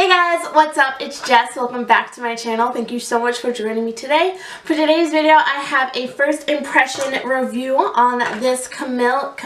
Hey guys, what's up? It's Jess. Welcome back to my channel. Thank you so much for joining me today. For today's video, I have a first impression review on this Camille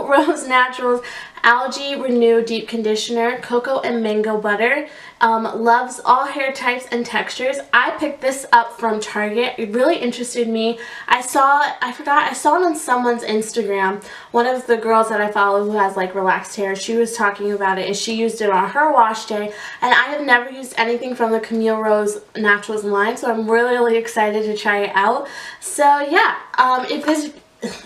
Rose Naturals Algae Renew Deep Conditioner, Cocoa and Mango Butter. Loves all hair types and textures. I picked this up from Target. It really interested me. I saw it on someone's Instagram. One of the girls that I follow who has like relaxed hair, she was talking about it and she used it on her wash day. And I have never used anything from the Camille Rose Naturals line, so I'm really excited to try it out. So yeah,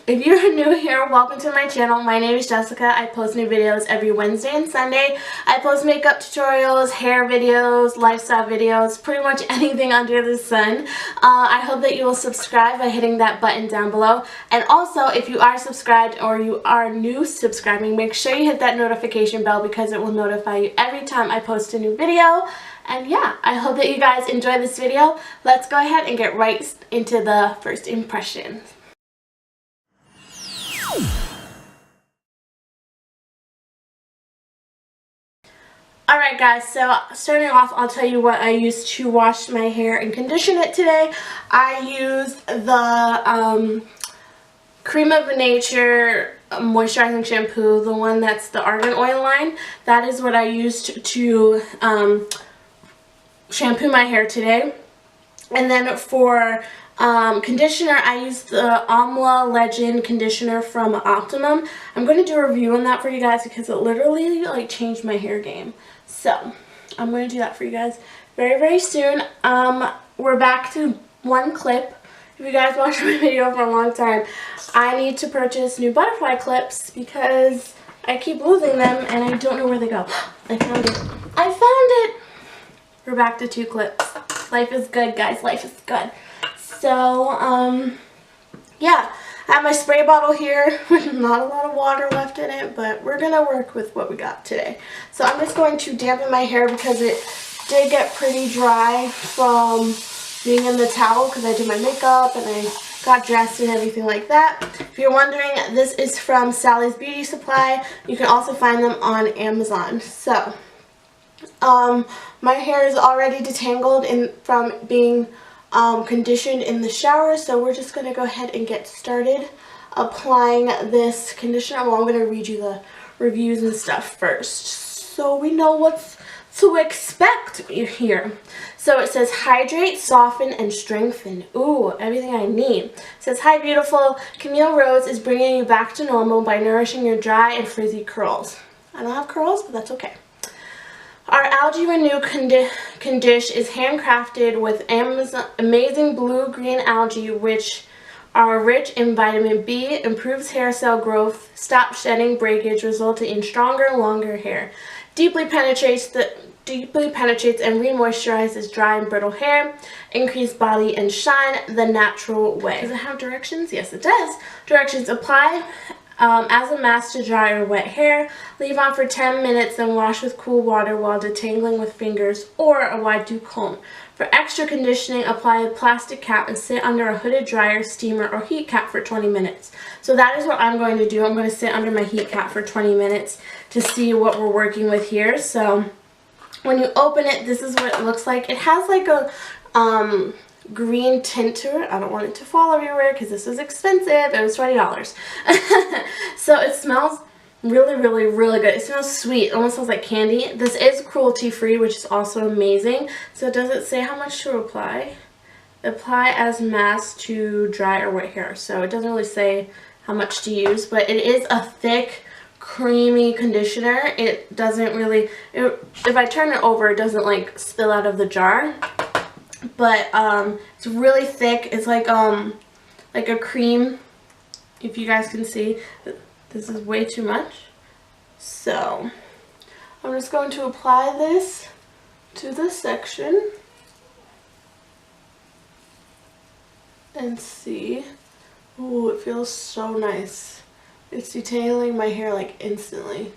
if you're new here, welcome to my channel. My name is Jessica. I post new videos every Wednesday and Sunday. I post makeup tutorials, hair videos, lifestyle videos, pretty much anything under the sun. I hope that you will subscribe by hitting that button down below. And also, if you are subscribed or you are new subscribing, make sure you hit that notification bell because it will notify you every time I post a new video. And yeah, I hope that you guys enjoy this video. Let's go ahead and get right into the first impressions. Alright guys, so starting off, I'll tell you what I used to wash my hair and condition it today. I used the Cream of Nature moisturizing shampoo, the one that's the argan oil line. That is what I used to shampoo my hair today. And then for conditioner, I used the Amla Legend conditioner from Optimum. I'm going to do a review on that for you guys because it literally like changed my hair game. So I'm going to do that for you guys very soon. We're back to one clip. If you guys watched my video for a long time, I need to purchase new butterfly clips because I keep losing them and I don't know where they go. I found it. I found it! We're back to 2 clips. Life is good, guys. Life is good. So, yeah, I have my spray bottle here with not a lot of water left in it, but we're going to work with what we got today. So I'm just going to dampen my hair because it did get pretty dry from being in the towel because I did my makeup and I got dressed and everything like that. If you're wondering, this is from Sally's Beauty Supply. You can also find them on Amazon. So, my hair is already detangled from being conditioned in the shower, so we're just going to go ahead and get started applying this conditioner. Well, I'm going to read you the reviews and stuff first so we know what to expect here. So it says hydrate, soften, and strengthen. Ooh, everything I need. It says, hi beautiful, Camille Rose is bringing you back to normal by nourishing your dry and frizzy curls. I don't have curls, but that's okay. Our Algae Renew Condish is handcrafted with amazing blue-green algae which are rich in vitamin B, improves hair cell growth, stops shedding breakage, resulting in stronger, longer hair. Deeply penetrates and re-moisturizes dry and brittle hair, increase body and shine the natural way. Does it have directions? Yes, it does. Directions: apply as a mask to dry or wet hair. Leave on for 10 minutes and wash with cool water while detangling with fingers or a wide dew comb. For extra conditioning, apply a plastic cap and sit under a hooded dryer, steamer, or heat cap for 20 minutes. So that is what I'm going to do. I'm going to sit under my heat cap for 20 minutes to see what we're working with here. So when you open it, this is what it looks like. It has like a green tint to it. I don't want it to fall everywhere because this is expensive. It was $20. So it smells really good. It smells sweet. It almost smells like candy. This is cruelty free, which is also amazing. So it doesn't say how much to apply. Apply as mask to dry or wet hair. So it doesn't really say how much to use, but it is a thick, creamy conditioner. It doesn't really, if I turn it over, it doesn't like spill out of the jar. But it's really thick. It's like a cream. If you guys can see, this is way too much. So I'm just going to apply this to this section and see. Ooh, it feels so nice. It's detangling my hair like instantly,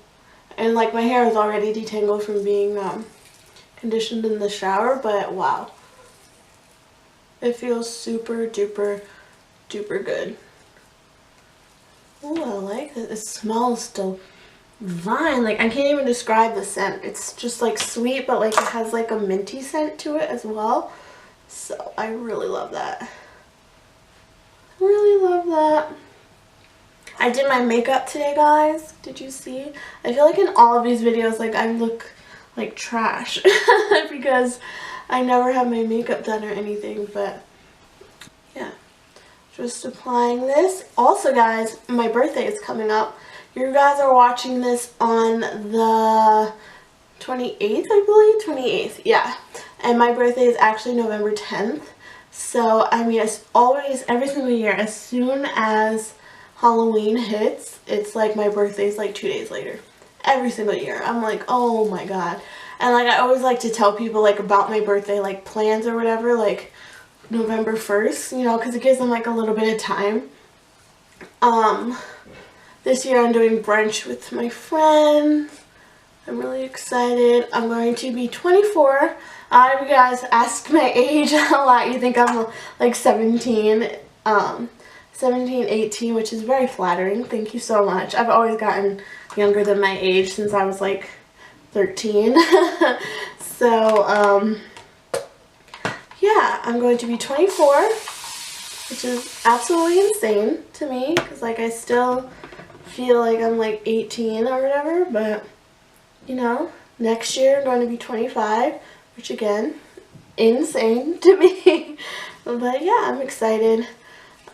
and like my hair is already detangled from being conditioned in the shower, but wow. It feels super duper good. Oh, I like it. It smells vine. Like, I can't even describe the scent. It's just like sweet, but like it has like a minty scent to it as well. So I really love that. Really love that. I did my makeup today, guys. Did you see? I feel like in all of these videos, like, I look like trash because I never have my makeup done or anything, but yeah. Just applying this. Also, guys, my birthday is coming up. You guys are watching this on the 28th, I believe? 28th, yeah. And my birthday is actually November 10th. So, I mean, as always, every single year, as soon as Halloween hits, it's like my birthday is like 2 days later. Every single year. I'm like, oh my god. And like, I always like to tell people like about my birthday, like plans or whatever, like November 1st, you know, because it gives them like a little bit of time. This year I'm doing brunch with my friends. I'm really excited. I'm going to be 24. You guys ask my age a lot. You think I'm like 17, 18, which is very flattering. Thank you so much. I've always gotten younger than my age since I was like 13. So, yeah, I'm going to be 24, which is absolutely insane to me because like I still feel like I'm like 18 or whatever, but you know, next year I'm going to be 25, which again, insane to me. But yeah, I'm excited.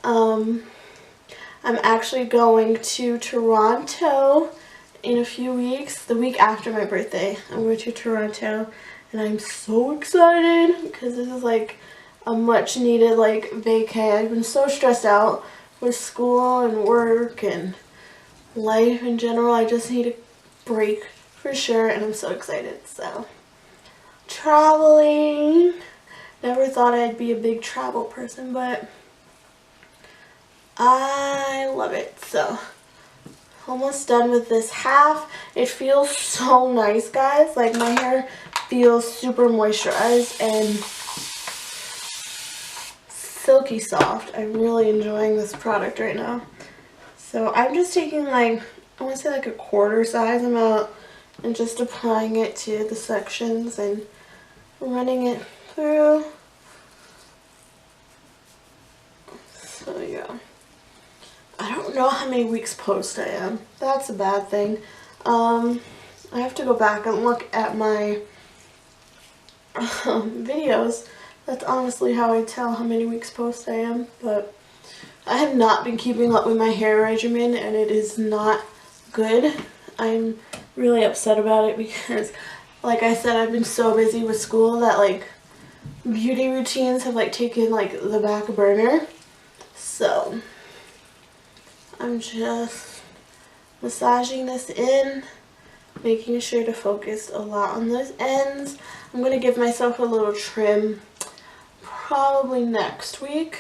I'm actually going to Toronto in a few weeks, the week after my birthday. I'm going to Toronto and I'm so excited because this is like a much needed like vacay. I've been so stressed out with school and work and life in general. I just need a break for sure, and I'm so excited. So, traveling. Never thought I'd be a big travel person, but I love it. So, almost done with this half. It feels so nice, guys. Like, my hair feels super moisturized and silky soft. I'm really enjoying this product right now. So, I'm just taking like, I want to say like a quarter size amount and just applying it to the sections and running it through. So yeah, I don't know how many weeks post I am. That's a bad thing. I have to go back and look at my videos. That's honestly how I tell how many weeks post I am, but I have not been keeping up with my hair regimen and it is not good. I'm really upset about it because, like I said, I've been so busy with school that like beauty routines have like taken like the back burner. So I'm just massaging this in, making sure to focus a lot on those ends. I'm going to give myself a little trim probably next week.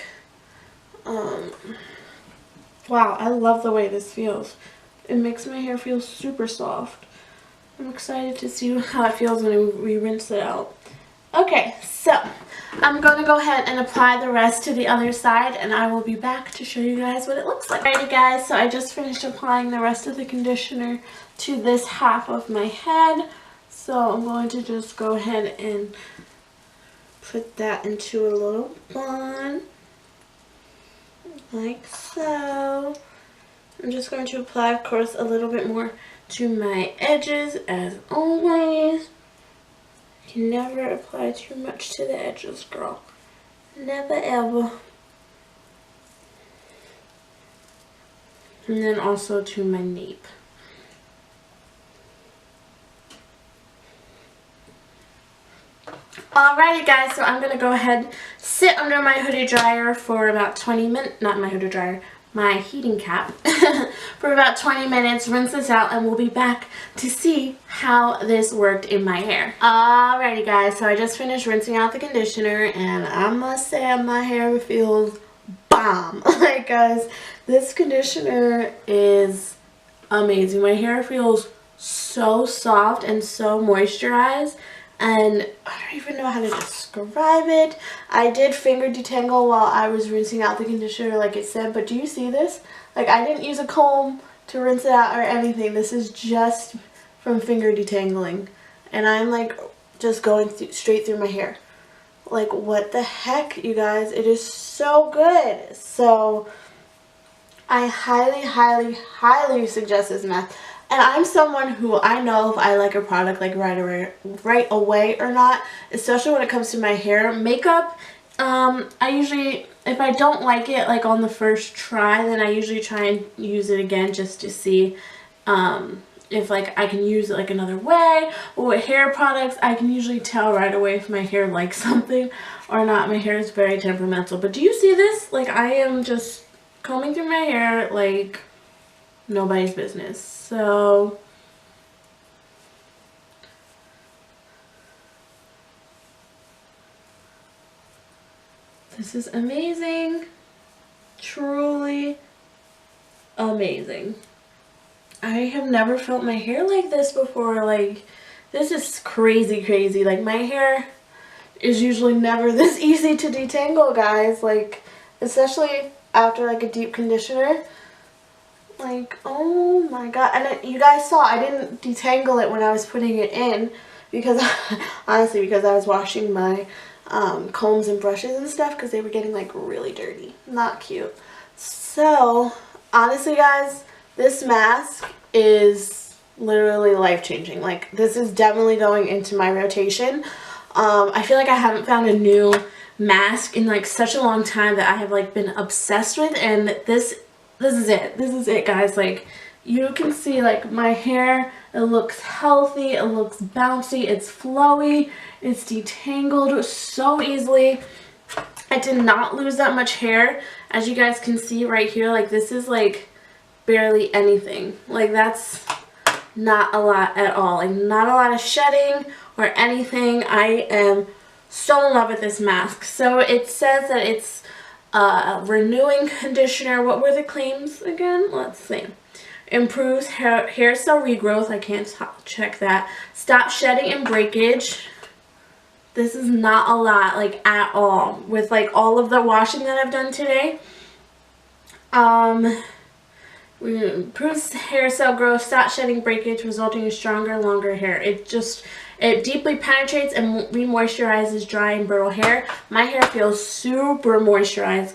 Wow, I love the way this feels. It makes my hair feel super soft. I'm excited to see how it feels when we rinse it out. Okay, so I'm going to go ahead and apply the rest to the other side and I will be back to show you guys what it looks like. Alrighty guys, so I just finished applying the rest of the conditioner to this half of my head. So I'm going to just go ahead and put that into a little bun. Like so. I'm just going to apply, of course, a little bit more to my edges, as always. You can never apply too much to the edges, girl. Never ever. And then also to my nape. Alrighty guys, so I'm going to go ahead, sit under my hooded dryer for about 20 minutes, not my hooded dryer, my heating cap, for about 20 minutes, rinse this out, and we'll be back to see how this worked in my hair. Alrighty guys, so I just finished rinsing out the conditioner, and I must say my hair feels bomb. Like guys, this conditioner is amazing. My hair feels so soft and so moisturized. And I don't even know how to describe it. I did finger detangle while I was rinsing out the conditioner like it said, but do you see this? Like I didn't use a comb, to rinse it out or anything. This is just from finger detangling. And I'm like just going straight through my hair. Like, what the heck, you guys? It is so good. So I highly, highly, highly suggest this mask. And I'm someone who, I know if I like a product like right away or not, especially when it comes to my hair. Makeup, I usually, if I don't like it like on the first try, then I usually try and use it again just to see if like I can use it like another way. Or with hair products, I can usually tell right away if my hair likes something or not. My hair is very temperamental. But do you see this? Like, I am just combing through my hair like nobody's business. So this is amazing. Truly amazing. I have never felt my hair like this before. Like, this is crazy, crazy. Like, my hair is usually never this easy to detangle, guys. Like, especially after like a deep conditioner. Like, oh my god. And you guys saw I didn't detangle it when I was putting it in because honestly, because I was washing my combs and brushes and stuff because they were getting like really dirty. Not cute. So honestly, guys, this mask is literally life-changing. Like, this is definitely going into my rotation. I feel like I haven't found a new mask in like such a long time that I have like been obsessed with, and this is it. This is it, guys. Like, you can see like my hair, it looks healthy, it looks bouncy, it's flowy, it's detangled so easily. I did not lose that much hair, as you guys can see right here. Like, this is like barely anything. Like, that's not a lot at all. Like, not a lot of shedding or anything. I am so in love with this mask. So it says that it's renewing conditioner. What were the claims again? Let's see. Improves hair cell regrowth. I can't check that. Stop shedding and breakage. This is not a lot, like, at all. With like all of the washing that I've done today. Improves hair cell growth, stop shedding breakage, resulting in stronger, longer hair. It deeply penetrates and re-moisturizes dry and brittle hair. My hair feels super moisturized,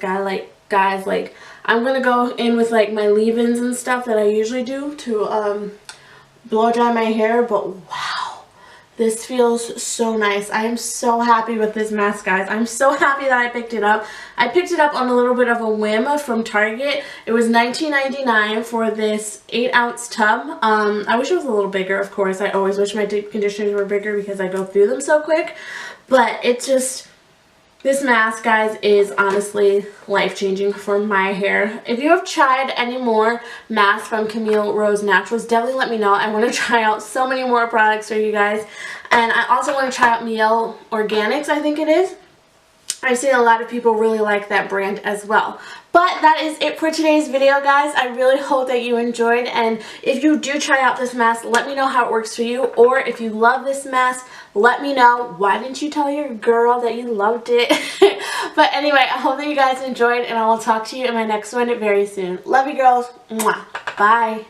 guys. Like, I'm gonna go in with like my leave-ins and stuff that I usually do to blow dry my hair. But wow, this feels so nice. I am so happy with this mask, guys. I'm so happy that I picked it up. I picked it up on a little bit of a whim from Target. It was $19.99 for this 8-ounce tub. I wish it was a little bigger, of course. I always wish my deep conditioners were bigger because I go through them so quick. But it just, this mask, guys, is honestly life-changing for my hair. If you have tried any more masks from Camille Rose Naturals, definitely let me know. I want to try out so many more products for you guys. And I also want to try out Mielle Organics, I think it is. I've seen a lot of people really like that brand as well. But that is it for today's video, guys. I really hope that you enjoyed. And if you do try out this mask, let me know how it works for you. Or if you love this mask, let me know. Why didn't you tell your girl that you loved it? But anyway, I hope that you guys enjoyed. And I will talk to you in my next one very soon. Love you, girls. Mwah. Bye.